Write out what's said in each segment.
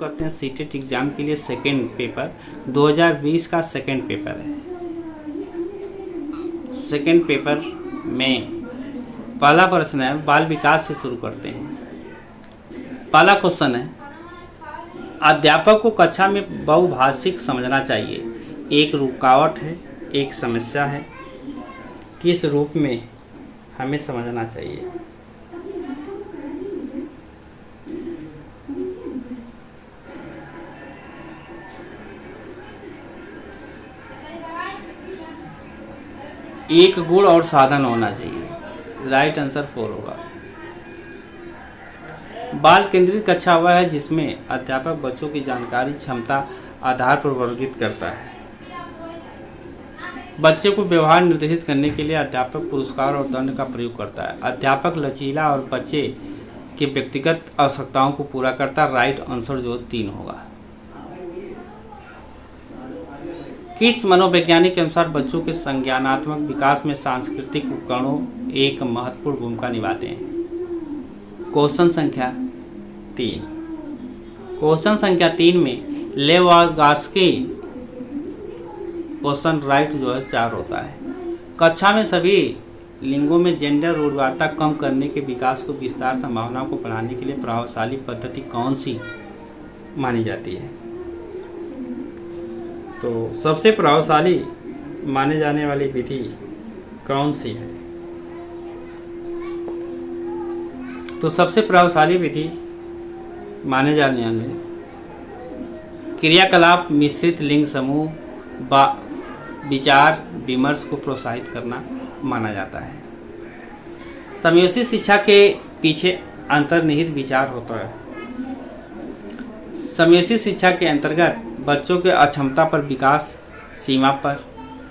करते हैं CTET exam के लिए सेकेंड पेपर 2020 का सेकेंड पेपर है। सेकेंड पेपर में पहला प्रश्न है, बाल विकास से शुरू करते हैं। पहला क्वेश्चन है, अध्यापक को कक्षा में बहुभाषिक समझना चाहिए। एक रुकावट है, एक समस्या है, किस रूप में हमें समझना चाहिए। एक गुण और साधन होना चाहिए। राइट आंसर 4 होगा। बाल केंद्रित कक्षा वह है जिसमें अध्यापक बच्चों की जानकारी क्षमता आधार पर वर्गीकृत करता है। बच्चे को व्यवहार निर्देशित करने के लिए अध्यापक पुरस्कार और दंड का प्रयोग करता है। अध्यापक लचीला और बच्चे की व्यक्तिगत आवश्यकताओं को पूरा करता है। राइट आंसर जो 3 होगा। किस मनोवैज्ञानिक के अनुसार बच्चों के संज्ञानात्मक विकास में सांस्कृतिक उपकरणों एक महत्वपूर्ण भूमिका निभाते हैं। क्वेश्चन संख्या 3। क्वेश्चन संख्या 3 में लेवागास्की क्वेश्चन राइट जो है 4 होता है। कक्षा में सभी लिंगों में जेंडर रूढ़िवादिता कम करने के विकास को विस्तार संभावनाओं को बढ़ाने के लिए प्रभावशाली पद्धति कौन सी मानी जाती है। तो सबसे प्रभावशाली माने जाने वाली विधि कौन सी है। तो सबसे प्रभावशाली विधि माने जाने वाले क्रियाकलाप मिश्रित लिंग समूह विचार विमर्श को प्रोत्साहित करना माना जाता है। समयोचित शिक्षा के पीछे अंतर्निहित विचार होता है। समयोचित शिक्षा के अंतर्गत बच्चों के अक्षमता पर विकास सीमा पर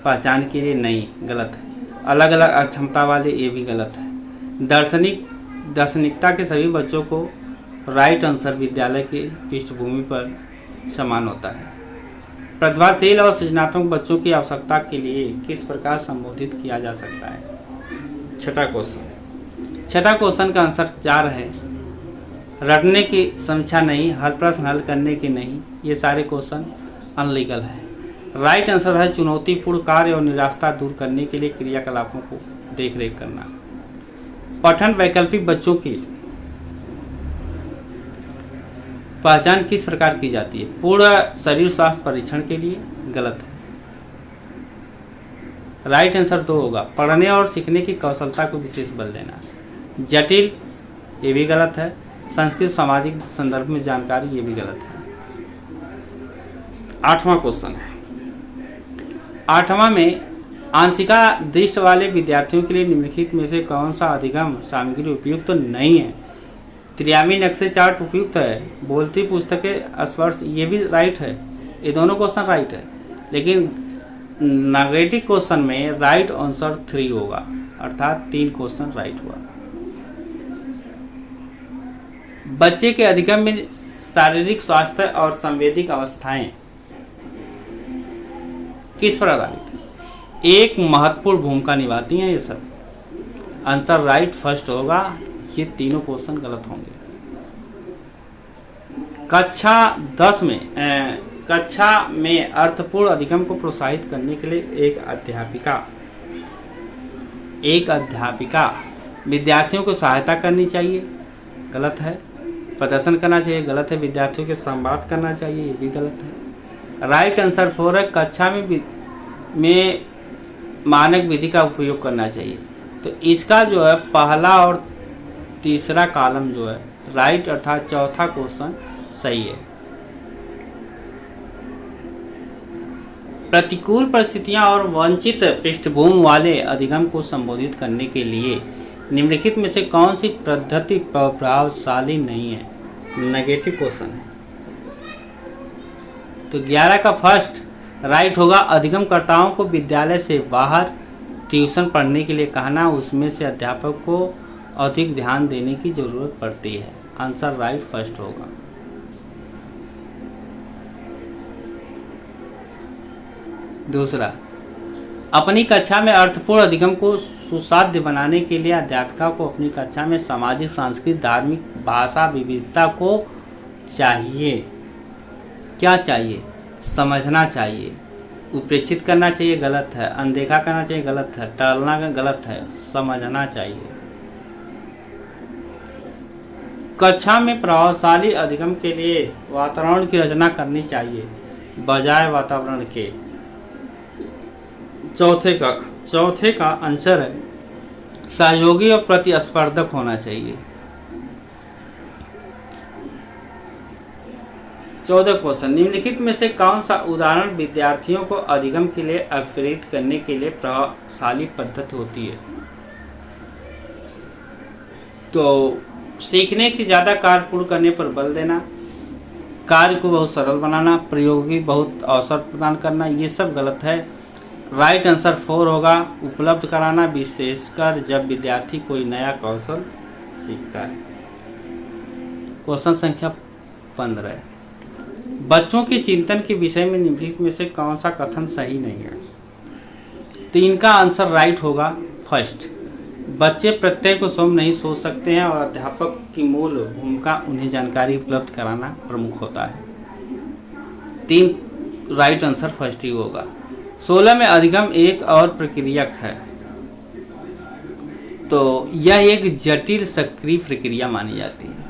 पहचान के लिए नहीं, गलत है। अलग अलग अक्षमता वाले, ये भी गलत है। दार्शनिकता के सभी बच्चों को राइट आंसर विद्यालय की पृष्ठभूमि पर समान होता है। प्रतिभाशील और सृजनात्मक बच्चों की आवश्यकता के लिए किस प्रकार संबोधित किया जा सकता है। छठा क्वेश्चन का आंसर 4 है। रटने की समीक्षा नहीं, हर प्रश्न हल करने की नहीं, ये सारे क्वेश्चन अनलीगल है। राइट आंसर है चुनौतीपूर्ण कार्य और निराशा दूर करने के लिए क्रियाकलापों को देखरेख करना। पठन वैकल्पिक बच्चों की पहचान किस प्रकार की जाती है। पूर्ण शरीर स्वास्थ्य परीक्षण के लिए, गलत है। राइट आंसर 2 होगा। पढ़ने और सीखने की कौशलता को विशेष बल देना। जटिल, ये भी गलत है। संस्कृत सामाजिक संदर्भ में जानकारी, ये भी गलत है। 8वां क्वेश्चन है। 8वां में आंशिका दृष्टि वाले विद्यार्थियों के लिए निम्नलिखित में से कौन सा अधिगम सामग्री उपयुक्त तो नहीं है। त्रियामी नक्शे चार्ट उपयुक्त है। बोलती पुस्तकें स्पर्श, ये भी राइट है। ये दोनों क्वेश्चन राइट है, लेकिन नेगेटिव क्वेश्चन में राइट आंसर 3 होगा, अर्थात 3 क्वेश्चन राइट हुआ। बच्चे के अधिगम में शारीरिक स्वास्थ्य और संवेदिक अवस्थाएं किस पर आधारित है। एक महत्वपूर्ण भूमिका निभाती हैं ये सब। आंसर राइट फर्स्ट होगा। ये तीनों क्वेश्चन गलत होंगे। कक्षा में अर्थपूर्ण अधिगम को प्रोत्साहित करने के लिए एक अध्यापिका विद्यार्थियों को सहायता करनी चाहिए, गलत है। प्रदर्शन करना चाहिए, गलत है। विद्यार्थियों के संवाद करना चाहिए, ये भी गलत है। राइट आंसर 4 है। कक्षा में मानक विधि का उपयोग करना चाहिए। तो इसका जो है पहला और तीसरा कॉलम जो है राइट, अर्थात चौथा क्वेश्चन सही है। प्रतिकूल परिस्थितियां और वंचित पृष्ठभूमि वाले अधिगम को संबोधित करने के लिए निम्नलिखित में से कौन सी पद्धति प्रभावशाली नहीं है। नेगेटिव क्वेश्चन है। तो 11 का फर्स्ट राइट होगा। अधिगमकर्ताओं को विद्यालय से बाहर ट्यूशन पढ़ने के लिए कहना, उसमें से अध्यापक को अधिक ध्यान देने की जरूरत पड़ती है। आंसर राइट फर्स्ट होगा। दूसरा, अपनी कक्षा में अर्थपूर्ण अधिगम को सुसाध्य बनाने के लिए अध्यापिका को अपनी कक्षा में सामाजिक, सांस्कृतिक, धार्मिक, भाषा विविधता को चाहिए। क्या चाहिए? समझना चाहिए। उपेक्षित करना चाहिए, गलत है। अनदेखा करना चाहिए, गलत है। टालना गलत है, समझना चाहिए। कक्षा में प्रभावशाली अधिगम के लिए वातावरण की रचना करनी चाहिए बजाय वातावरण के। चौथे का आंसर है सहयोगी और प्रतिस्पर्धक होना चाहिए। 14 क्वेश्चन, निम्नलिखित में से कौन सा उदाहरण विद्यार्थियों को अधिगम के लिए प्रेरित करने के लिए प्रभावशाली पद्धति होती है? तो सीखने की ज़्यादा कार्य पूर्ण करने पर बल देना, कार्य को बहुत सरल बनाना, प्रयोगी बहुत अवसर प्रदान करना, ये सब गलत है। राइट आंसर 4 होगा, उपलब्ध कराना, विशेषकर जब विद्यार्थी कोई नया कौशल सीखता है। क्वेश्चन संख्या 15, बच्चों के चिंतन के विषय में निम्नलिखित में से कौन सा कथन सही नहीं है? तो इनका आंसर राइट होगा फर्स्ट, बच्चे प्रत्यय को स्वयं नहीं सोच सकते हैं और अध्यापक की मूल भूमिका उन्हें जानकारी उपलब्ध कराना प्रमुख होता है। 3 राइट आंसर फर्स्ट ही होगा। 16 में अधिगम एक और प्रक्रियक है, तो यह एक जटिल सक्रिय प्रक्रिया मानी जाती है।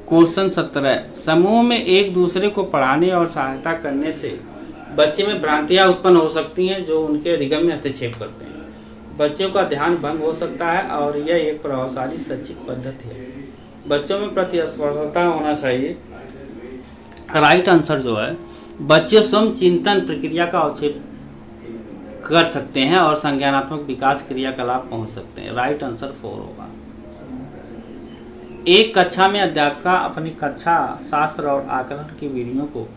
क्वेश्चन 17, समूह में एक दूसरे को पढ़ाने और सहायता करने से बच्चे में भ्रांतियां उत्पन्न हो सकती हैं जो उनके अधिगम में हस्तक्षेप करते हैं। बच्चों का ध्यान भंग हो सकता है और यह एक प्रभावशाली शैक्षिक पद्धति है। बच्चों में प्रतिस्पर्धा होना चाहिए। राइट आंसर जो है, बच्चे स्वयं चिंतन प्रक्रिया का अवक्षेप कर सकते हैं और संज्ञानात्मक विकास क्रियाकलाप पहुंच सकते हैं। राइट आंसर 4 होगा। एक कक्षा में अध्यापिका अपनी कक्षा शास्त्र और आकलन की विधियों को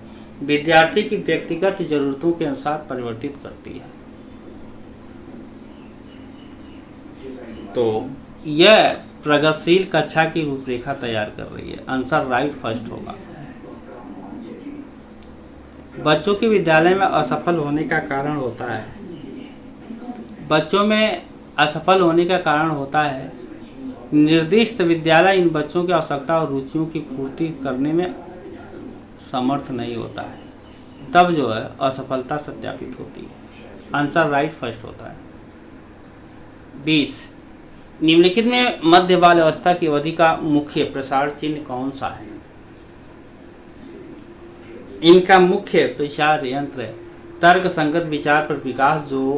विद्यार्थी की व्यक्तिगत जरूरतों के अनुसार परिवर्तित करती है। तो यह प्रगतिशील कक्षा की रूपरेखा तैयार कर रही है। आंसर राइट फर्स्ट होगा। बच्चों के विद्यालय में असफल होने का कारण होता है, बच्चों में असफल होने का कारण होता है निर्दिष्ट विद्यालय इन बच्चों की आवश्यकता और रुचियों की पूर्ति करने में समर्थ नहीं होता है, तब जो है असफलता सत्यापित होती है। आंसर राइट फर्स्ट होता है। 20, निम्नलिखित में मध्य बाल अवस्था की अवधि का मुख्य प्रसार चिन्ह कौन सा है? इनका मुख्य प्रसार यंत्र तर्क संगत विचार पर विकास जो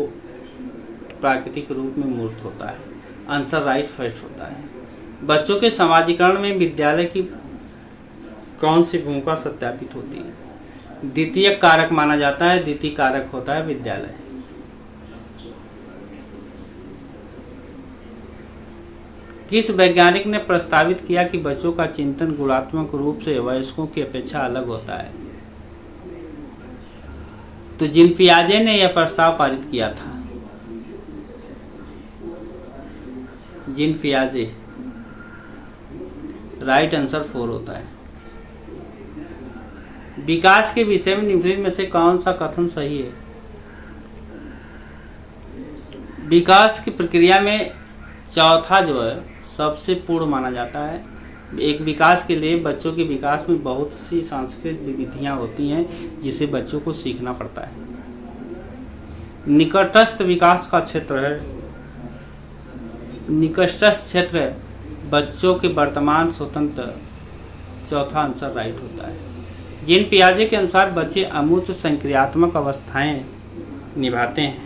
प्राकृतिक रूप में मूर्त होता है। आंसर राइट फर्स्ट होता है। बच्चों के समाजीकरण में विद्यालय की कौन सी भूमिका सत्यापित होती है? द्वितीय कारक माना जाता है। द्वितीय कारक होता है विद्यालय। किस वैज्ञानिक ने प्रस्तावित किया कि बच्चों का चिंतन गुणात्मक रूप से वयस्कों की अपेक्षा अलग होता है? तो जीन पियाजे ने यह प्रस्ताव पारित किया था। जीन पियाजे। राइट आंसर 4 होता है। विकास के विषय में निम्नलिखित में से कौन सा कथन सही है? विकास की प्रक्रिया में चौथा जो है सबसे पूर्ण माना जाता है। एक विकास के लिए बच्चों के विकास में बहुत सी सांस्कृतिक विधियां होती हैं जिसे बच्चों को सीखना पड़ता है। निकटस्थ विकास का क्षेत्र है, निकटस्थ क्षेत्र बच्चों के वर्तमान स्वतंत्र। चौथा आंसर राइट होता है। जीन पियाजे के अनुसार बच्चे अमूर्त संक्रियात्मक अवस्थाएं निभाते हैं।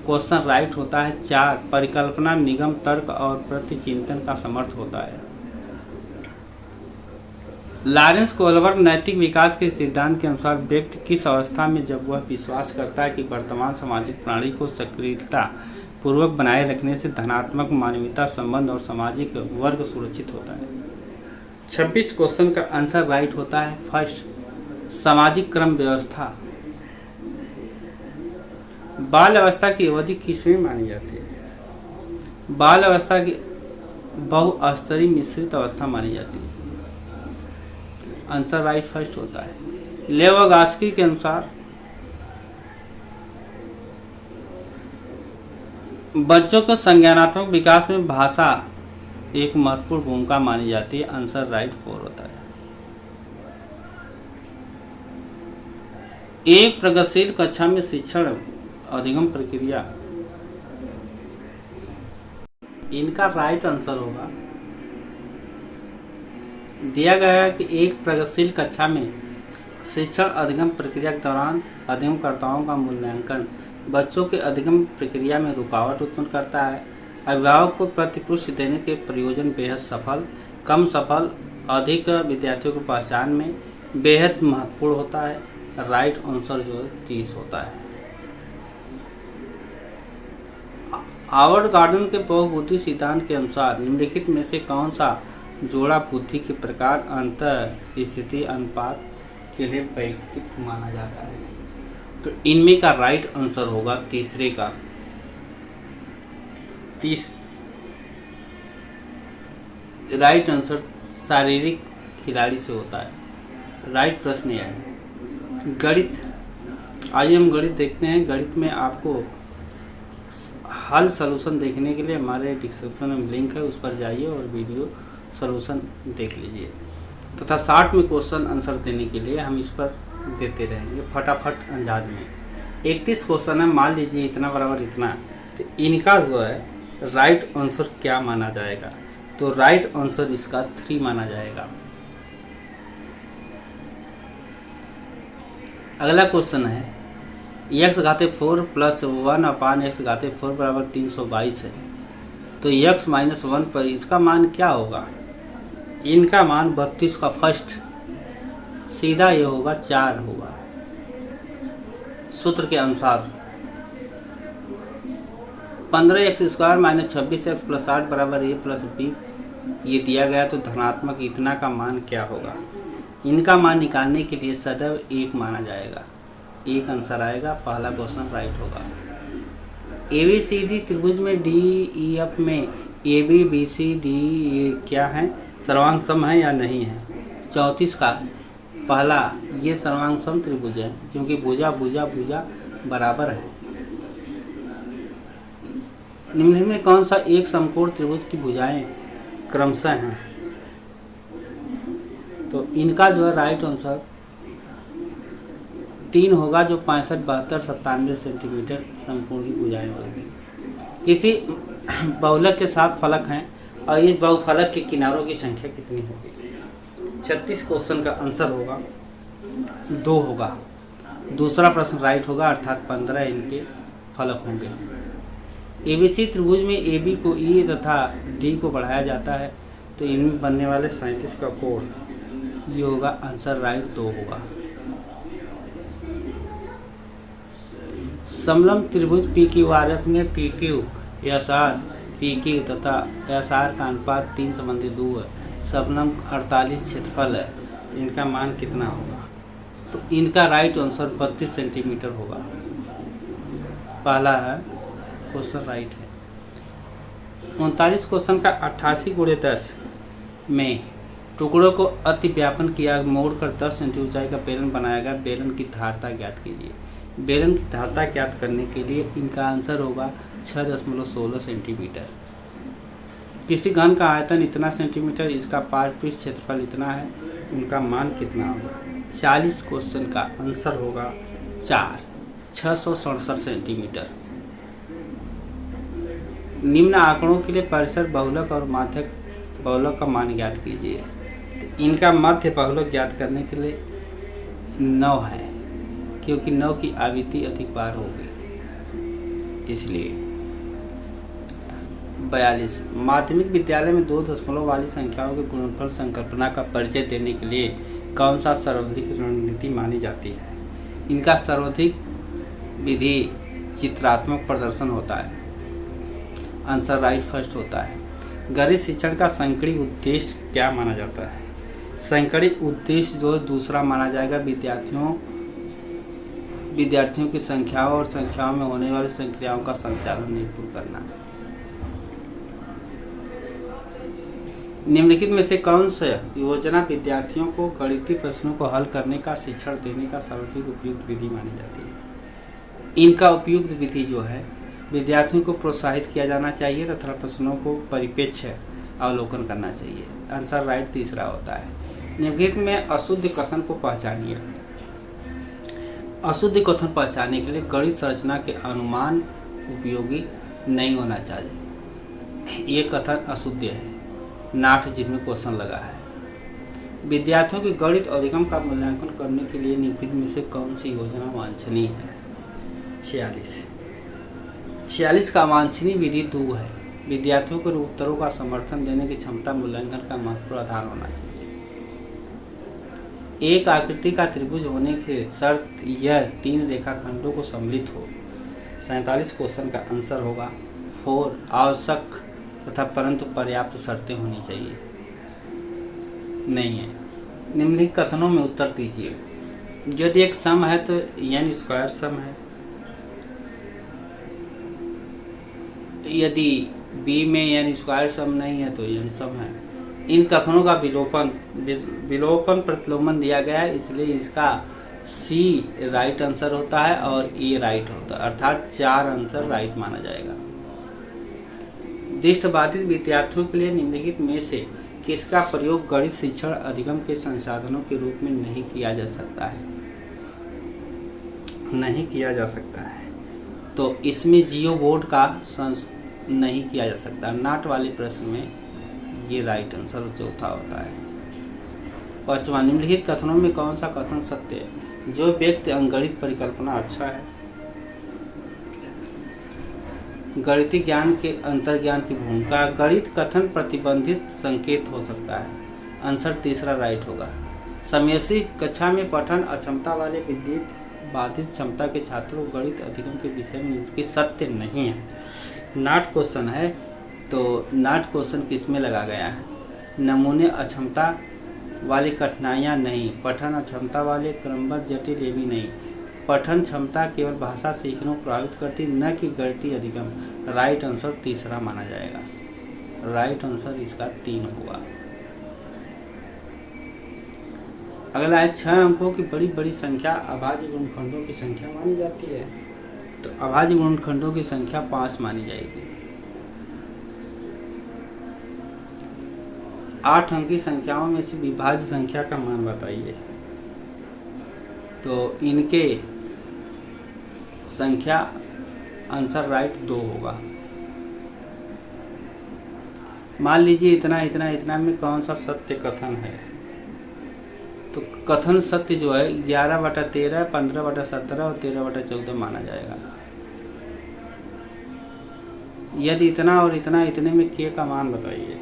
क्वेश्चन राइट होता है। 4, परिकल्पना, निगम, तर्क और प्रतिचिंतन का समर्थ होता है। लॉरेंस कोहलबर्ग नैतिक विकास के सिद्धांत के अनुसार व्यक्ति किस अवस्था में जब वह विश्वास करता है कि वर्तमान सामाजिक प्रणाली को सक्रियता पूर्वक बनाए रखने से धनात्मक मानवीयता संबंध और सामाजिक वर्ग सुरक्षित होता है। 26 क्वेश्चन का आंसर राइट होता है फर्स्ट, सामाजिक क्रम व्यवस्था। बाल अवस्था की अवधि किसमें मानी जाती है? बाल अवस्था की बहुस्तरीय मिश्रित अवस्था मानी जाती है। आंसर राइट फर्स्ट होता है। लेवगास्की के अनुसार बच्चों को संज्ञानात्मक विकास में भाषा एक महत्वपूर्ण भूमिका मानी जाती है। आंसर राइट 4 होता है। एक प्रगतिशील कक्षा में शिक्षण अधिगम प्रक्रिया, इनका राइट आंसर होगा, दिया गया है कि एक प्रगतिशील कक्षा में शिक्षण अधिगम प्रक्रिया के दौरान अधिगमकर्ताओं का मूल्यांकन बच्चों के अधिगम प्रक्रिया में रुकावट उत्पन्न करता है। अभिभावक को प्रतिपुष्टि देने के प्रयोजन बेहद सफल, कम सफल, अधिक विद्यार्थियों की पहचान में बेहद महत्वपूर्ण होता है। राइट आंसर जो है 30 होता है। हार्वर्ड गार्डन के बहुबुद्धि सिद्धांत के अनुसार निम्नलिखित में से कौन सा जोड़ा बुद्धि के प्रकार अंतर स्थिति अनुपात के लिए वैयक्तिक माना जाता है? तो इनमें का राइट आंसर होगा तीसरे का 30। राइट आंसर शारीरिक खिलाड़ी से होता है। राइट प्रश्न यह है। गणित, आइए हम गणित देखते हैं। गणित में आपको हल सॉल्यूशन देखने के लिए हमारे डिस्क्रिप्शन में लिंक है, उस पर जाइए और वीडियो सॉल्यूशन देख लीजिए तथा 60 में क्वेश्चन आंसर देने के लिए हम इस पर देते रहेंगे फटाफट अंदाज में। 31 क्वेश्चन है, मान लीजिए इतना बराबर इतना, तो इनका जो है राइट आंसर क्या माना जाएगा? तो राइट आंसर इसका 3 माना जाएगा। अगला क्वेश्चन है x घाते 4 प्लस 1 अपान x घाते 4 बराबर 322 है, तो x माइनस 1 पर इसका मान क्या होगा? इनका मान 32 का फर्स्ट सीधा ये होगा 4 होगा सूत्र के अनुसार। 15x² माइनस 26x प्लस 8 बराबर a प्लस b, ये दिया गया, तो धनात्मक इतना का मान क्या होगा? इनका मान निकालने के लिए सदैव 1 माना जाएगा, 1 आंसर आएगा। पहला क्वेश्चन राइट होगा। ABCD त्रिभुज में DEF में ABBCD क्या है? सर्वांग सम है या नहीं है? 34 का पहला, ये सर्वांग सम त्रिभुज है क्योंकि भुजा भुजा भुजा बराबर है। निम्नलिखित में कौन सा एक समकोण त्रिभुज की भुजाएं क्रमशः हैं? तो इनका जो है राइट आंसर 3 होगा, जो 65, 72, 97 सेंटीमीटर समकोण की भुजाएं होगी। किसी बहुलक के 7 फलक हैं और इस बहुफलक के किनारों की संख्या कितनी होगी? 36 क्वेश्चन का आंसर होगा 2 होगा। दूसरा प्रश्न राइट होगा, अर्थात 15 इनके फलक होंगे। ABC त्रिभुज में AB को E तथा D को बढ़ाया जाता है, तो इनमें बनने वाले 37 का कोण ये होगा, आंसर राइट 2 होगा। समलंब त्रिभुज PQRS में PQ, SR, PQ तथा SR का अनुपात 3:2 है। समलंब 48 क्षेत्रफल है, तो इनका मान कितना होगा? तो इनका राइट आंसर 32 सेंटीमीटर होगा। पहला है क्वेश्चन राइट है। 39 क्वेश्चन का 88 × 10 में टुकड़ों को अति व्यापन किया, मोड़कर 10 सेंटी ऊंचाई का बेलन बनाया गया। बेलन की धारता ज्ञात कीजिए। बेलन की धारता ज्ञात करने के लिए इनका आंसर होगा 6.16 सेंटीमीटर। किसी घन का आयतन इतना सेंटीमीटर, इसका पार्श्विक क्षेत्रफल इतना है, उनका मान कितना होगा? 40 क्वेश्चन का आंसर होगा 4, 667 सेंटीमीटर। निम्न आंकड़ों के लिए परिसर बहुलक और माध्यक बहुलक का मान ज्ञात कीजिए। तो इनका मध्य बहुलक ज्ञात करने के लिए 9 है, क्योंकि 9 की आवृत्ति अधिक बार होगी, इसलिए 42। माध्यमिक विद्यालय में 2 दशमलव वाली संख्याओं के गुणनफल संकल्पना का परिचय देने के लिए कौन सा सर्वाधिक रणनीति मानी जाती है? इनका सर्वाधिक विधि चित्रात्मक प्रदर्शन होता है, आंसर राइट फर्स्ट होता है। गणित शिक्षण का संकरी उद्देश्य क्या माना जाता है? संकरी उद्देश्य जो दूसरा माना जाएगा, विद्यार्थियों की संख्याओं और संख्याओं में होने वाली संक्रियाओं का संचालन निपुण करना। निम्नलिखित में से कौन सा योजना विद्यार्थियों को गणितीय प्रश्नों को हल करने का शिक्षण देने का सर्वाधिक उपयुक्त विधि मानी जाती है? इनका उपयुक्त विधि जो है, विद्यार्थियों को प्रोत्साहित किया जाना चाहिए तथा प्रश्नों को परिप्रेक्ष अवलोकन करना चाहिए, आंसर राइट तीसरा होता है। निम्नलिखित में अशुद्ध कथन को पहचानिए। अशुद्ध कथन पहचानने के लिए गणित संरचना के अनुमान उपयोगी नहीं होना चाहिए। ये कथन अशुद्ध है। नाट जिनमें क्वेश्चन लगा है। विद्यार्थियों की गणित अधिगम का मूल्यांकन करने के लिए निम्नलिखित में से कौन सी योजना वांछनीय है? 46 का वांछनीय विधि 2 है। विद्यार्थियों को उत्तरों का समर्थन देने की क्षमता मूल्यांकन का महत्वपूर्ण आधार होना चाहिए। एक आकृति का त्रिभुज होने के शर्त यह 3 रेखाखंडों को सम्मिलित हो। 47 क्वेश्चन का आंसर होगा 4 आवश्यक तथा परंतु पर्याप्त शर्तें होनी चाहिए। नहीं है। निम्नलिखित कथनों में उत्तर दीजिए। यदि एक सम है तो n स्क्वायर सम है। यदि b में n स्क्वायर सम नहीं है तो n सम है। इन कथनों का विलोपन प्रतिलोमन दिया गया है, इसलिए इसका C राइट आंसर होता है और A राइट होता है, अर्थात 4 आंसर राइट माना जाएगा। दृष्टिबाधित विद्यार्थियों के लिए निम्नलिखित में से किसका प्रयोग गणित शिक्षण अधिगम के संसाधनों के रूप में नहीं किया जा सकता है? नहीं किया जा सकता है तो इसमें जियो बोर्ड का नहीं किया जा सकता। नाट वाले प्रश्न में ये राइट आंसर चौथा होता है। 5वां, निम्नलिखित कथनों में कौन सा कथन सत्य है? जो व्यक्ति अंगणित परिकल्पना अच्छा है। गणितीय ज्ञान के अंतर्ज्ञान की भूमिका। गणित कथन प्रतिबंधित संकेत हो सकता है। आंसर तीसरा राइट होगा। समयसी कक्षा में पठन अक्षमता वाले विद्युत बाधित क्षमता के छात्रों को गणित अधिगम के विषय में की सत्य नहीं है। नाट क्वेश्चन है तो नाट क्वेश्चन किस में लगा गया है? नमूने अक्षमता वाली कठिनाइयाँ नहीं। पठन अक्षमता वाले क्रमबद्ध जटिल ये भी नहीं। पठन क्षमता केवल भाषा सीखने को प्रभावित करती, न कि गणितीय अधिगम। राइट आंसर तीसरा माना जाएगा। राइट आंसर इसका 3 होगा। अगला है 6 अंकों की बड़ी बड़ी संख्या अभाज्य गुणनखंडों की संख्या मानी जाती है। तो अभाज्य गुणनखंडों की संख्या 5 मानी जाएगी। 8 अंकी संख्याओं में से विभाज्य संख्या का मान बताइए। तो इनके संख्या आंसर राइट 2 होगा। मान लीजिए इतना इतना इतना में कौन सा सत्य कथन है? तो कथन सत्य जो है 11/13, 15/17 और 13/14 माना जाएगा। यदि इतना और इतना इतने में k का मान बताइए।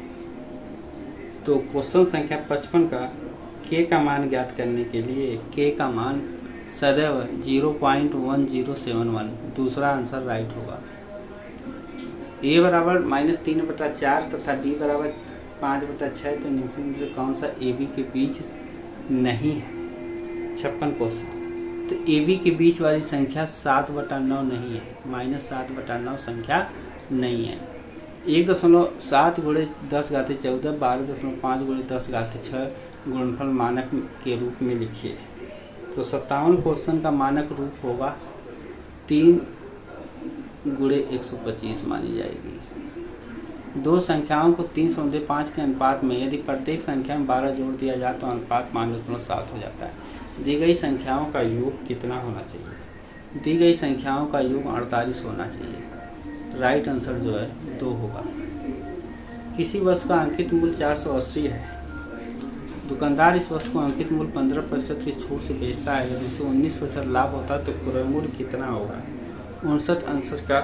तो क्वेश्चन संख्या 55 का k का मान ज्ञात करने के लिए k का मान सदैव 0.1071। दूसरा आंसर राइट होगा। a बराबर -3/4 तथा b बराबर 5/6। तो निम्नलिखित में से कौन सा ab के बीच नहीं है? 56 क्वेश्चन। तो ab के बीच वाली संख्या 7/9 नहीं है। -7/9 संख्या नहीं है। 1.7 × 10⁻14 12.5 × 10⁻6 गुणनफल मानक के रूप में लिखिए। तो 57 क्वेश्चन का मानक रूप होगा 3 × 125 मानी जाएगी। दो संख्याओं को 3/5 के अनुपात में यदि प्रत्येक संख्या में 12 जोड़ दिया जाए तो अनुपात 5.7 हो जाता है। दी गई संख्याओं का योग कितना होना चाहिए? दी गई संख्याओं का योग 48 होना चाहिए। राइट आंसर जो है 2 होगा। किसी वस्तु का अंकित मूल्य 480 है। दुकानदार इस वस्तु को अंकित मूल्य 15% की छूट से बेचता है। यदि उसे 19% लाभ होता है तो क्रय मूल्य कितना होगा? 59 आंसर का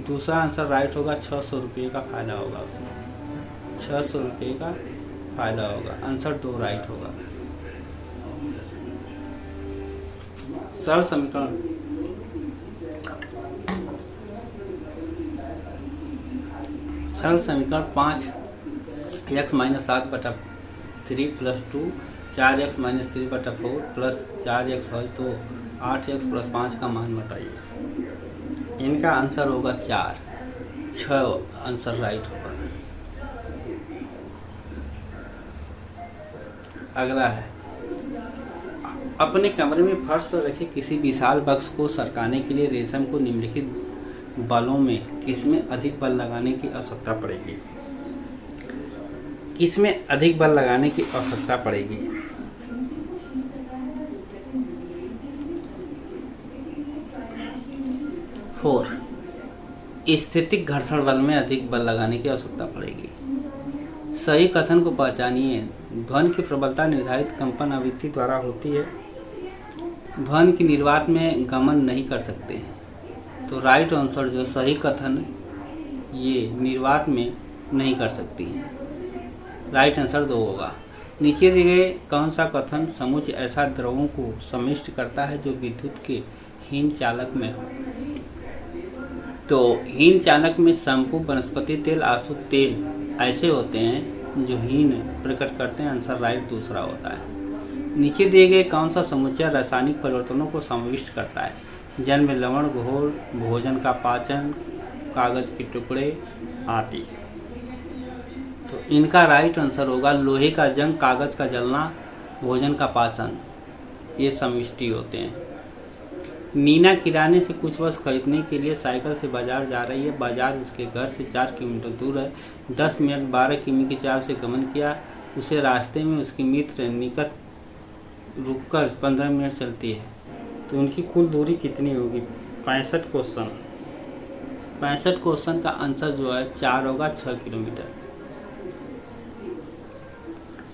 दूसरा आंसर राइट होगा। 600 रुपये का फायदा होगा उसमें। 600 रुपये का फायदा होगा। आंसर 2 राइट होगा। सरल समीकरण सरल समीकरण 5 x - 7/3 + 2 4x - 3/4 + 4x है तो 8x + 5 का मान बताइए। इनका आंसर होगा 4। 6 आंसर राइट होगा। अगला है अपने कमरे में फर्श पर रखे किसी विशाल बक्स को सरकाने के लिए रेशम को निम्नलिखित बलों में किसमें अधिक बल लगाने की आवश्यकता पड़ेगी? किसमें अधिक बल लगाने की आवश्यकता पड़ेगी? 4, स्थितिक घर्षण बल में अधिक बल लगाने की आवश्यकता पड़ेगी। सही कथन को पहचानिए। ध्वनि की प्रबलता निर्धारित कंपन आवृत्ति द्वारा होती है। ध्वनि की निर्वात में गमन नहीं कर सकते। तो राइट आंसर जो सही कथन ये निर्वात में नहीं कर सकती है। राइट आंसर 2 होगा। नीचे दिए गए कौन सा कथन समुच्चय ऐसा द्रवों को सम्मिष्ट करता है जो विद्युत के हीन चालक में हो। तो हीन चालक में शैम्पू, वनस्पति तेल, आसु तेल ऐसे होते हैं जो हीन प्रकट करते हैं। आंसर राइट दूसरा होता है। नीचे दिए गए कौन सा समुच्चय रासायनिक परिवर्तनों को समाविष्ट करता है। जल में लवण, घोल, भोजन का पाचन, कागज के टुकड़े आदि। तो इनका राइट आंसर होगा लोहे का जंग, कागज का जलना, भोजन का पाचन, ये समष्टि होते हैं। नीना किराने से कुछ वस्तु खरीदने के लिए साइकिल से बाजार जा रही है। बाजार उसके घर से 4 किलोमीटर दूर है। 10 मिनट 12 किमी की चाल से गमन किया। उसे रास्ते में उसके मित्र निकट रुककर 15 मिनट चलती है। तो उनकी कुल दूरी कितनी होगी? 65 क्वेश्चन। 65 क्वेश्चन का आंसर जो है 4 होगा, 6 किलोमीटर।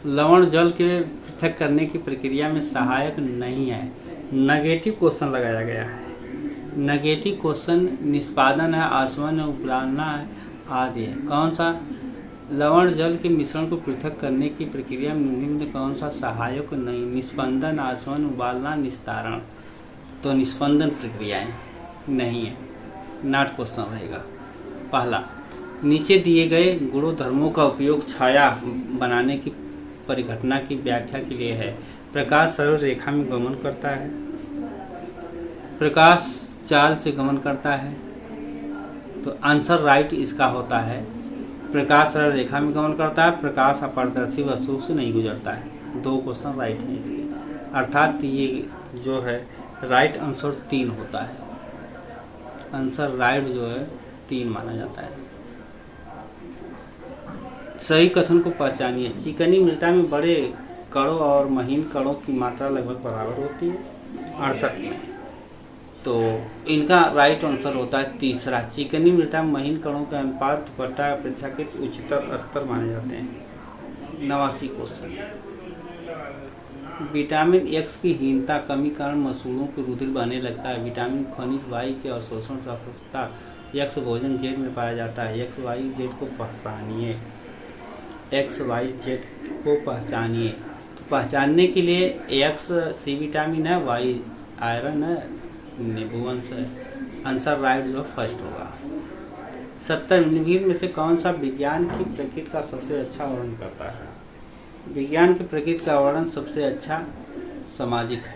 लवण जल के पृथक करने की प्रक्रिया में सहायक नहीं है। नेगेटिव क्वेश्चन लगाया गया है। नेगेटिव क्वेश्चन निष्पादन है, आसवन है, उबालना है आदि है। कौन सा? लवण जल के मिश्रण को पृथक करने की प्रक्रिया में निम्न कौन सा सहायक नहीं? निस्पंदन, आसवन, उबालना, निस्तारण। तो निस्पंदन प्रक्रियाएं नहीं है। नॉट क्वेश्चन रहेगा। पहला, नीचे दिए गए गुणधर्मों का उपयोग छाया बनाने की परिघटना की व्याख्या के लिए है। प्रकाश सरल रेखा में गमन करता है। प्रकाश चाल से गमन करता है। तो आंसर राइट इसका होता है। प्रकाश सरल रेखा में गमन करता है। प्रकाश अपारदर्शी वस्तु से नहीं गुजरता है। 2 क्वेश्चन राइट है इसके। अर्थात ये जो है राइट आंसर 3 होता है। आंसर राइट जो है 3 माना जाता है। सही कथन को पहचानिए। चिकनी मृदा में बड़े कणों और महीन कणों की मात्रा लगभग बराबर होती है 68 में। तो इनका राइट आंसर होता है तीसरा। चिकनी मृदा में महीन कणों का अनुपात दुपट्टा अपेक्षाकृत उच्चतर स्तर माने जाते हैं। 89 क्वेश्चन। विटामिन एक्स की हीनता कमी कारण मसूड़ों को रुधिर बहने लगता है। विटामिन खनिज वाई के अवशोषण से अवस्था एक्स भोजन जेड में पाया जाता है। एक्स वाई जेड को पहचानिए। एक्स वाई जेड को पहचानिए। तो पहचानने के लिए एक्स सी विटामिन है, वाई आयरन है, नींबूवंश है। आंसर राइट जो फर्स्ट होगा। 70 निम्नलिखित में से कौन सा विज्ञान की प्रकृति का सबसे अच्छा वर्णन करता है? विज्ञान की प्रकृति का वर्णन सबसे अच्छा सामाजिक है।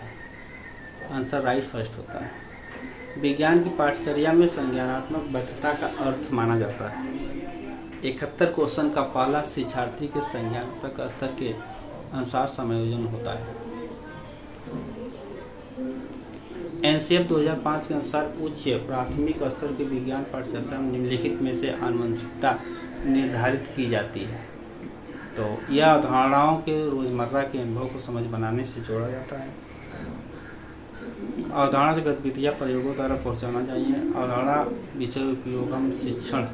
आंसर राइट फर्स्ट होता है। विज्ञान की पाठचर्या में संज्ञानात्मक वैधता का अर्थ माना जाता है। 71 क्वेश्चन का पहला शिक्षार्थी के संज्ञानात्मक स्तर के अनुसार समायोजन होता है। एनसीएफ 2005 के अनुसार उच्च प्राथमिक स्तर के विज्ञान पाठचर्या में निम्नलिखित में से आनुवंशिकता निर्धारित की जाती है। तो यह अवधारणाओं के रोजमर्रा के अनुभव को समझ बनाने से जोड़ा जाता है। अवधारणा से गतिविधियाँ प्रयोगों द्वारा पहुँचाना चाहिए। अवधारणा विषय उपयोगम शिक्षण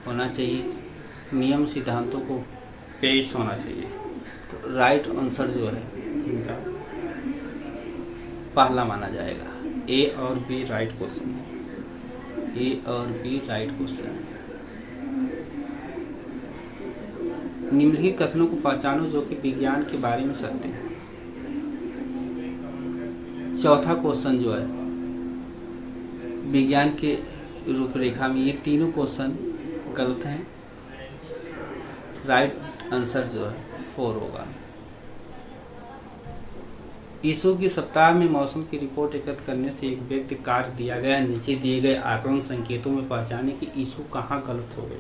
होना चाहिए। नियम सिद्धांतों को पेश होना चाहिए। तो राइट आंसर जो है इनका पहला माना जाएगा। ए और बी राइट क्वेश्चन है। ए और बी राइट क्वेश्चन है। निम्नलिखित कथनों को पहचानो जो कि विज्ञान के बारे में सत्य है। चौथा क्वेश्चन जो है विज्ञान के रूपरेखा में, ये तीनों क्वेश्चन गलत हैं। राइट आंसर जो है 4 होगा। ईसु की सप्ताह में मौसम की रिपोर्ट एकत्र करने से एक व्यक्ति कार्य दिया गया। नीचे दिए गए आकलन संकेतों में पहचाने कि ईसु कहाँ गलत हो गए।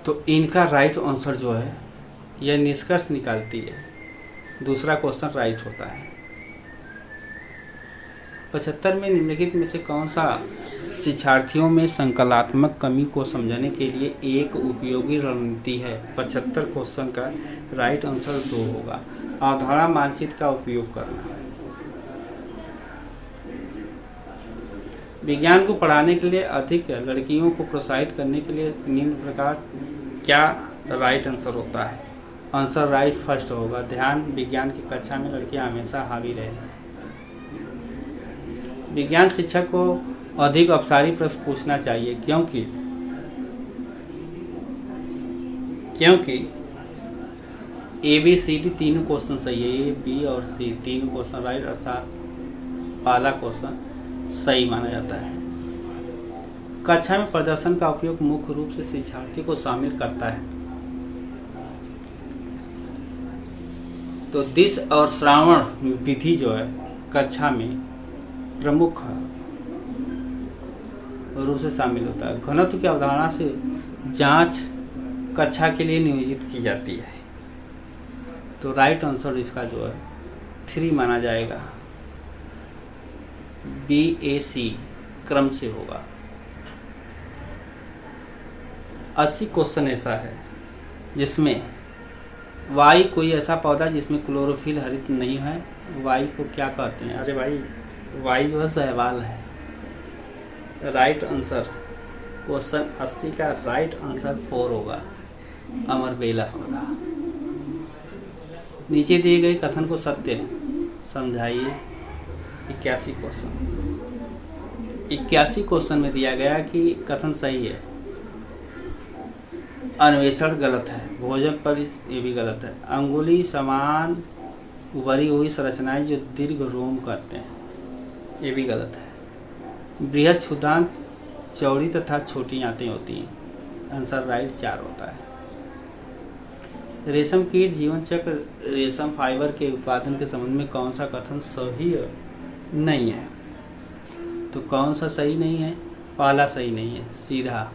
तो इनका राइट आंसर जो है यह निष्कर्ष निकालती है। दूसरा क्वेश्चन राइट होता है। 75 में निम्नलिखित में से कौन सा शिक्षार्थियों में संकल्पात्मक कमी को समझने के लिए एक उपयोगी रणनीति है? 75 क्वेश्चन का राइट आंसर 2 होगा। अवधारणा मानचित्र का उपयोग करना। विज्ञान को पढ़ाने के लिए अधिक लड़कियों को प्रोत्साहित करने के लिए निम्न प्रकार क्या राइट आंसर होता है? आंसर राइट फर्स्ट होगा। ध्यान, विज्ञान की कक्षा में लड़कियां हमेशा हावी रहे। विज्ञान शिक्षक को अधिक अपसारी प्रश्न पूछना चाहिए क्योंकि ए बी सी डी तीनों क्वेश्चन सही है। ए बी और सी तीनों क्वेश्चन राइट, अर्थात पहला क्वेश्चन सही माना जाता है। कक्षा में प्रदर्शन का उपयोग मुख्य रूप से शिक्षार्थी को शामिल करता है। तो दिश और श्रावण विधि जो है कक्षा में प्रमुख रूप से शामिल होता है। घनत्व की अवधारणा से जांच कक्षा के लिए नियोजित की जाती है। तो राइट आंसर इसका जो है 3 माना जाएगा। BAC क्रम से होगा। 80 क्वेश्चन ऐसा है जिसमें वाई कोई ऐसा पौधा जिसमें क्लोरोफिल हरित नहीं है, वाई को क्या कहते हैं? अरे भाई, वाई जो है शैवाल है। राइट आंसर क्वेश्चन 80 का राइट आंसर 4 होगा, अमरबेला पौधा। नीचे दिए गए कथन को सत्य समझाइए। 81 क्वेश्चन में दिया गया कि कथन सही है, अन्वेषण गलत है, भोजन पर ये भी गलत है, अंगुली समान उभरी हुई संरचनाएं जो दीर्घ रोम करते हैं, ये भी गलत है, बृहद क्षुदांत चौड़ी तथा छोटी आंतें होती हैं, आंसर राइट 4 होता है। रेशम कीट जीवन चक्र रेशम फाइबर के उत्पादन के संबंध में कौन सा कथन सही नहीं है? तो कौन सा सही नहीं है? पहला सही नहीं है, सीधा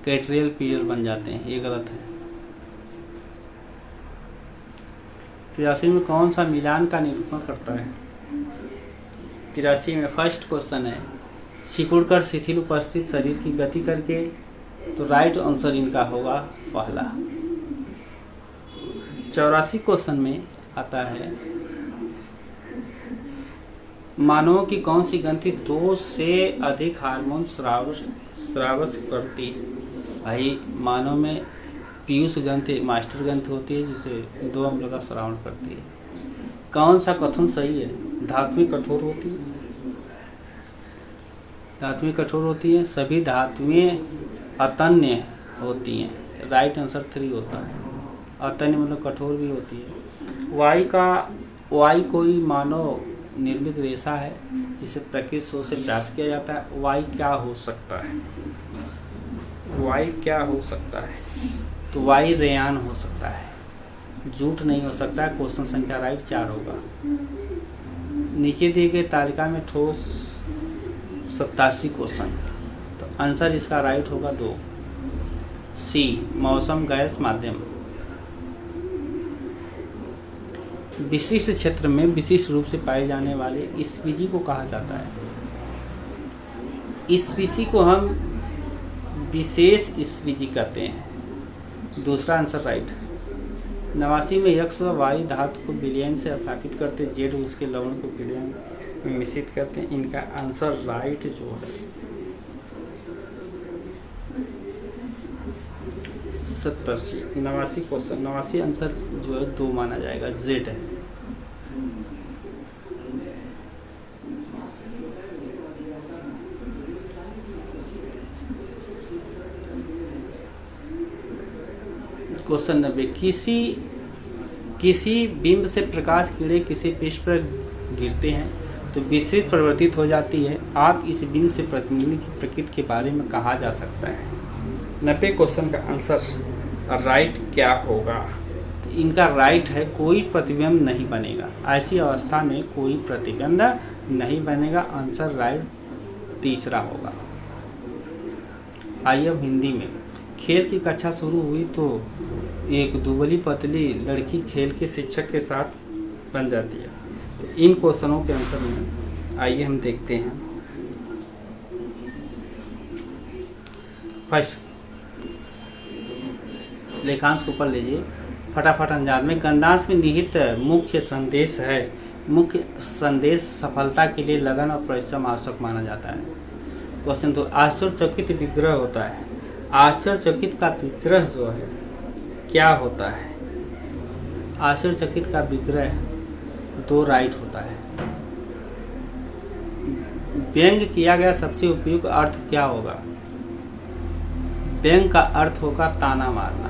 कैटरियल पीरियड बन जाते हैं, ये गलत है। 83 में कौन सा मिलान का निरूपण करता है? 83 में फर्स्ट क्वेश्चन है, सिकुड़कर शिथिल उपस्थित शरीर की गति करके। तो राइट आंसर इनका होगा पहला। 84 क्वेश्चन में आता है, मानवों की कौन सी ग्रंथि 2 से अधिक हार्मोन स्रावित करती है? भाई, मानव में पीयूष ग्रंथि मास्टर ग्रंथि होती है जिसे 2 अम्ल का स्रावण करती है। कौन सा कथन सही है? धातुएं कठोर होती है, धातुएं कठोर होती है, सभी धातुएं अतन्य होती हैं, राइट आंसर 3 होता है। अतन्य मतलब कठोर भी होती है। वाई कोई मानव निर्मित रेशा है जिसे प्रकृति स्रोत से प्राप्त किया जाता है। वाई क्या हो सकता है? वाई क्या हो सकता है? तो वाई रेयान हो सकता है, झूठ नहीं हो सकता है। क्वेश्चन संख्या राइट 4 होगा। नीचे दिए गए तालिका में ठोस 87 क्वेश्चन, तो आंसर इसका राइट होगा 2, सी मौसम गैस माध्यम। विशिष्ट क्षेत्र में विशिष्ट रूप से पाए जाने वाले स्पीसी को कहा जाता है। स्पीसी को हम विशेष स्पीसी कहते हैं, दूसरा आंसर राइट। 89 में यक्ष व वाई धातु को विलयन से स्थापित करते, जेड उसके लवण को विलयन में मिश्रित करते हैं, इनका आंसर राइट जो है 87। 89 क्वेश्चन 89 आंसर जो है 2 माना जाएगा, जेड है। क्वेश्चन 90, किसी बिंब से प्रकाश किरणें किसी पृष्ठ पर गिरते हैं तो विस्तृत परिवर्तित हो जाती है। आप इस बिंब से प्रतिबिंब की प्रकृति के बारे में कहा जा सकता है। 90 क्वेश्चन का आंसर राइट क्या होगा? तो इनका राइट है, कोई प्रतिबिंब नहीं बनेगा। ऐसी अवस्था में कोई प्रतिबिंब नहीं बनेगा, आंसर राइट तीसरा होगा। आइए अब हिंदी में। खेल की कक्षा शुरू हुई तो एक दुबली पतली लड़की खेल के शिक्षक के साथ बन जाती है। तो इन क्वेश्चनों के आंसर में आइए हम देखते हैं। फर्स्ट, लेखांश को ऊपर लीजिए, फटाफट अंदाज में। गणितांश में निहित मुख्य संदेश है। मुख्य संदेश सफलता के लिए लगन और परिश्रम आवश्यक माना जाता है। क्वेश्चन 2, आश्चर्यचकित विग्रह होता है। आश्चर्यचकित का विग्रह जो है क्या होता है? आश्चर्यचकित का विग्रह 2 राइट होता है। व्यंग किया गया सबसे उपयुक्त अर्थ क्या होगा? व्यंग का अर्थ होगा ताना मारना,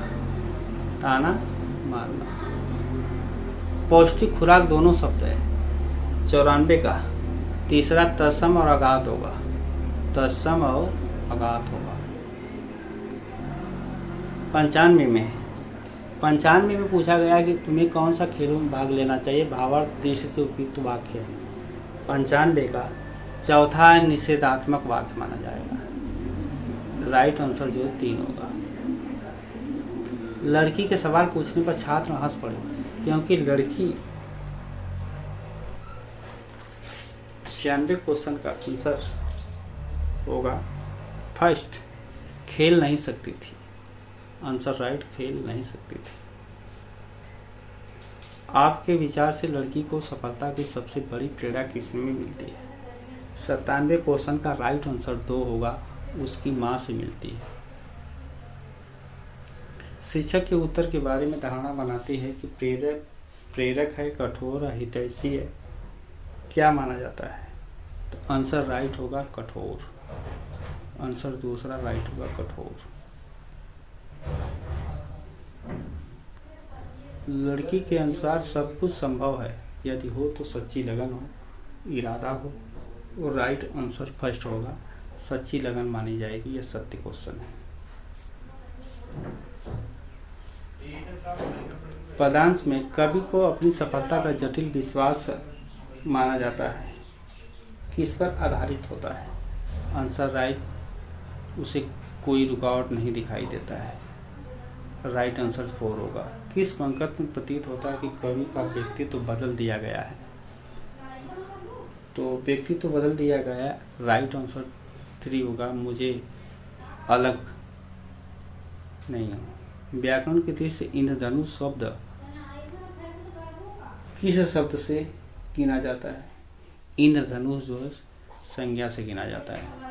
ताना मारना। पौष्टिक खुराक दोनों शब्द है। 94 का तीसरा तत्सम और अगाध होगा, तत्सम और अगाध होगा। 95 में पूछा गया कि तुम्हें कौन सा खेलों में भाग लेना चाहिए, भावार्थ दृष्टि से उपयुक्त वाक्य है। 95 का चौथा निषेधात्मक वाक्य माना जाएगा। राइट आंसर जो 3 होगा। लड़की के सवाल पूछने पर छात्र हंस पड़े, क्योंकि लड़की 96 क्वेश्चन का आंसर होगा फर्स्ट, खेल नहीं सकती थी। आंसर राइट, खेल नहीं सकती थी। आपके विचार से लड़की को सफलता की सबसे बड़ी प्रेरणा किसमें मिलती है? 97 क्वेश्चन का राइट आंसर 2 होगा, उसकी माँ से मिलती है। शिक्षक के उत्तर के बारे में धारणा बनाती है कि प्रेरक है, कठोर है, हितैषी है, क्या माना जाता है? तो आंसर राइट होगा कठोर। आंसर दूसरा राइट होगा कठोर। लड़की के अनुसार सब कुछ संभव है, यदि हो तो सच्ची लगन हो, इरादा हो। और राइट आंसर फर्स्ट होगा, सच्ची लगन मानी जाएगी। यह सत्य क्वेश्चन है। पदांश में कवि को अपनी सफलता का जटिल विश्वास माना जाता है, किस पर आधारित होता है? आंसर राइट, उसे कोई रुकावट नहीं दिखाई देता है। राइट आंसर 4 होगा। किस पंक्ति में प्रतीत होता है कि कवि का व्यक्तित्व बदल दिया गया है? तो व्यक्तित्व बदल दिया गया है, राइट आंसर 3 होगा, मुझे अलग नहीं हो। व्याकरण की दृष्टि से इंद्रधनुष शब्द किस शब्द से गिना जाता है? इंद्रधनुष जो है संज्ञा से गिना जाता है।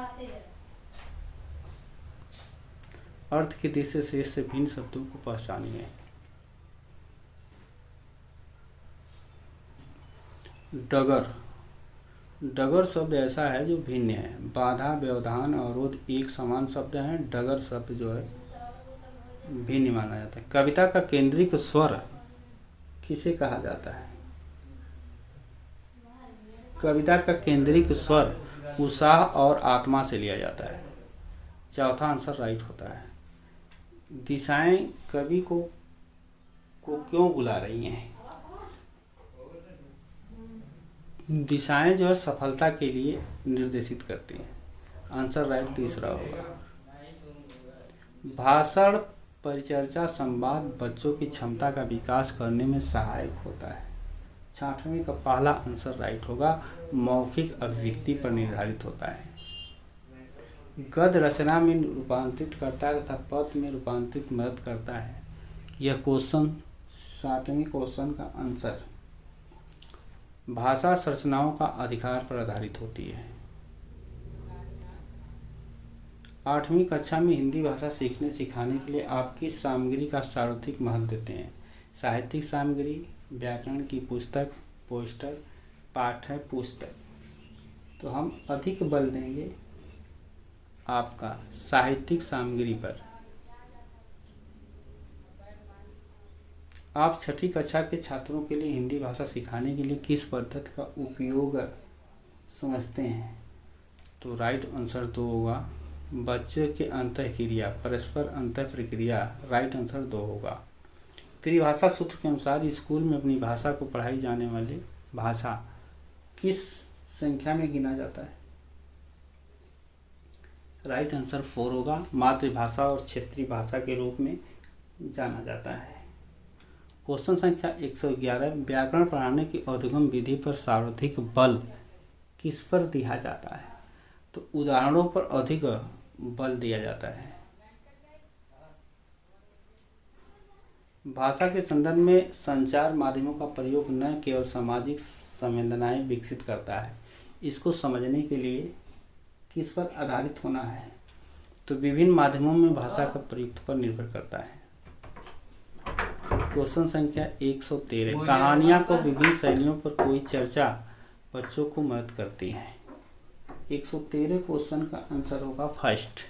अर्थ की दृष्टि से शेष से भिन्न शब्दों को पहचानिए। डगर, डगर शब्द ऐसा है जो भिन्न है। बाधा, व्यवधान, अवरोध एक समान शब्द हैं। डगर शब्द जो है भिन्न माना जाता है। कविता का केंद्रिक स्वर किसे कहा जाता है? कविता का केंद्रिक स्वर उत्साह और आत्मा से लिया जाता है। चौथा आंसर राइट होता है। दिशाएं कवि को क्यों बुला रही हैं? दिशाएं जो है सफलता के लिए निर्देशित करती हैं। आंसर राइट तीसरा होगा। भाषण, परिचर्चा, संवाद बच्चों की क्षमता का विकास करने में सहायक होता है। 66वें का पहला आंसर राइट होगा। मौखिक अभिव्यक्ति पर निर्धारित होता है। गद्य रचना में रूपांतरित करता है तथा पद्य में रूपांतरित मदद करता है। यह क्वेश्चन 60वें क्वेश्चन का आंसर भाषा संरचनाओं का अधिकार पर आधारित होती है। 8वीं कक्षा में हिंदी भाषा सीखने सिखाने के लिए आप किस सामग्री का सर्वाधिक महत्व देते हैं? साहित्यिक सामग्री, व्याकरण की पुस्तक, पोस्टर, पाठ्य पुस्तक। तो हम अधिक बल देंगे आपका साहित्यिक सामग्री पर। आप 6ठी कक्षा के छात्रों के लिए हिंदी भाषा सिखाने के लिए किस पद्धति का उपयोग समझते हैं? तो राइट आंसर 2 होगा। बच्चे के अंतःक्रिया, परस्पर अंतः प्रक्रिया। राइट आंसर 2 होगा। त्रिभाषा सूत्र के अनुसार स्कूल में अपनी भाषा को पढ़ाई जाने वाली भाषा किस संख्या में गिना जाता है? राइट आंसर 4 होगा। मातृभाषा और क्षेत्रीय भाषा के रूप में जाना जाता है। क्वेश्चन संख्या 111, व्याकरण पढ़ाने की अधोगम विधि पर सर्वाधिक बल किस पर दिया जाता है? तो उदाहरणों पर अधिक बल दिया जाता है। भाषा के संदर्भ में संचार माध्यमों का प्रयोग न केवल सामाजिक संवेदनाएं विकसित करता है, इसको समझने के लिए किस पर आधारित होना है? तो विभिन्न माध्यमों में भाषा का प्रयुक्त पर निर्भर करता है। क्वेश्चन संख्या 113, कहानियाँ को विभिन्न शैलियों पर कोई चर्चा बच्चों को मदद करती है। 113 क्वेश्चन का आंसर होगा फर्स्ट,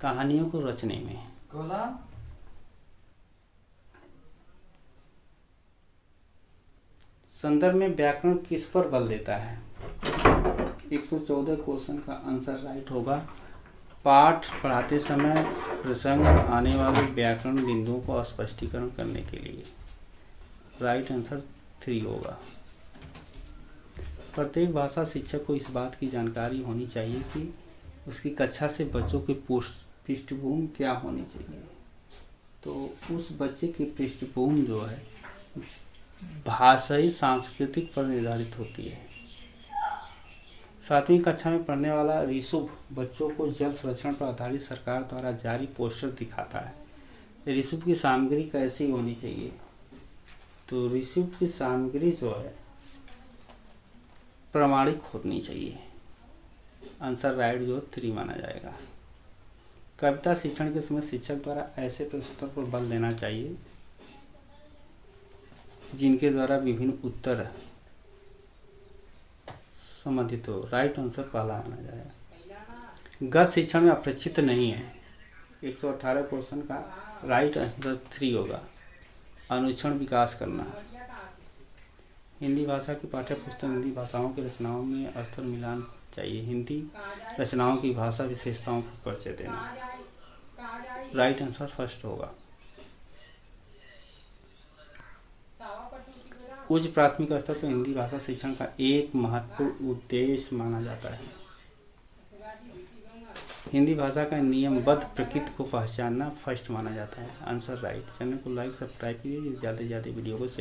कहानियों को रचने में। संदर्भ में व्याकरण किस पर बल देता है? 114 क्वेश्चन का आंसर राइट होगा, पाठ पढ़ाते समय प्रसंग आने वाले व्याकरण बिंदुओं को स्पष्टीकरण करने के लिए। राइट आंसर 3 होगा। प्रत्येक भाषा शिक्षक को इस बात की जानकारी होनी चाहिए कि उसकी कक्षा से बच्चों की पृष्ठभूमि क्या होनी चाहिए। तो उस बच्चे की पृष्ठभूमि जो है भाषाई सांस्कृतिक पर निर्धारित होती है। 7वीं कक्षा में पढ़ने वाला ऋषभ बच्चों को जल संरक्षण पर आधारित सरकार द्वारा जारी पोस्टर दिखाता है। ऋषभ की सामग्री कैसी होनी चाहिए? तो ऋषभ की सामग्री जो है प्रामाणिक होनी चाहिए। आंसर राइट जो 3 माना जाएगा। कविता शिक्षण के समय शिक्षक द्वारा ऐसे प्रश्नोत्तर पर बल देना चाहिए जिनके द्वारा विभिन्न उत्तर संबंधित हो। राइट आंसर पहला माना जाएगा। गद्य शिक्षण में अपेक्षित नहीं है। 118 क्वेश्चन का राइट आंसर 3 होगा, अनुच्छण विकास करना। हिंदी भाषा की पाठ्य पुस्तक हिंदी भाषाओं की रचनाओं में स्तर मिलान चाहिए। हिंदी रचनाओं की भाषा विशेषताओं पर परिचय देना। राइट आंसर फर्स्ट होगा। उच्च प्राथमिक स्तर पर हिंदी भाषा शिक्षण का एक महत्वपूर्ण उद्देश्य माना जाता है। हिंदी भाषा का नियमबद्ध प्रकृति को पहचानना फर्स्ट माना जाता है। Answer right. चैनल को लाइक सब्सक्राइब कीजिए, ज़्यादा से ज़्यादा वीडियो को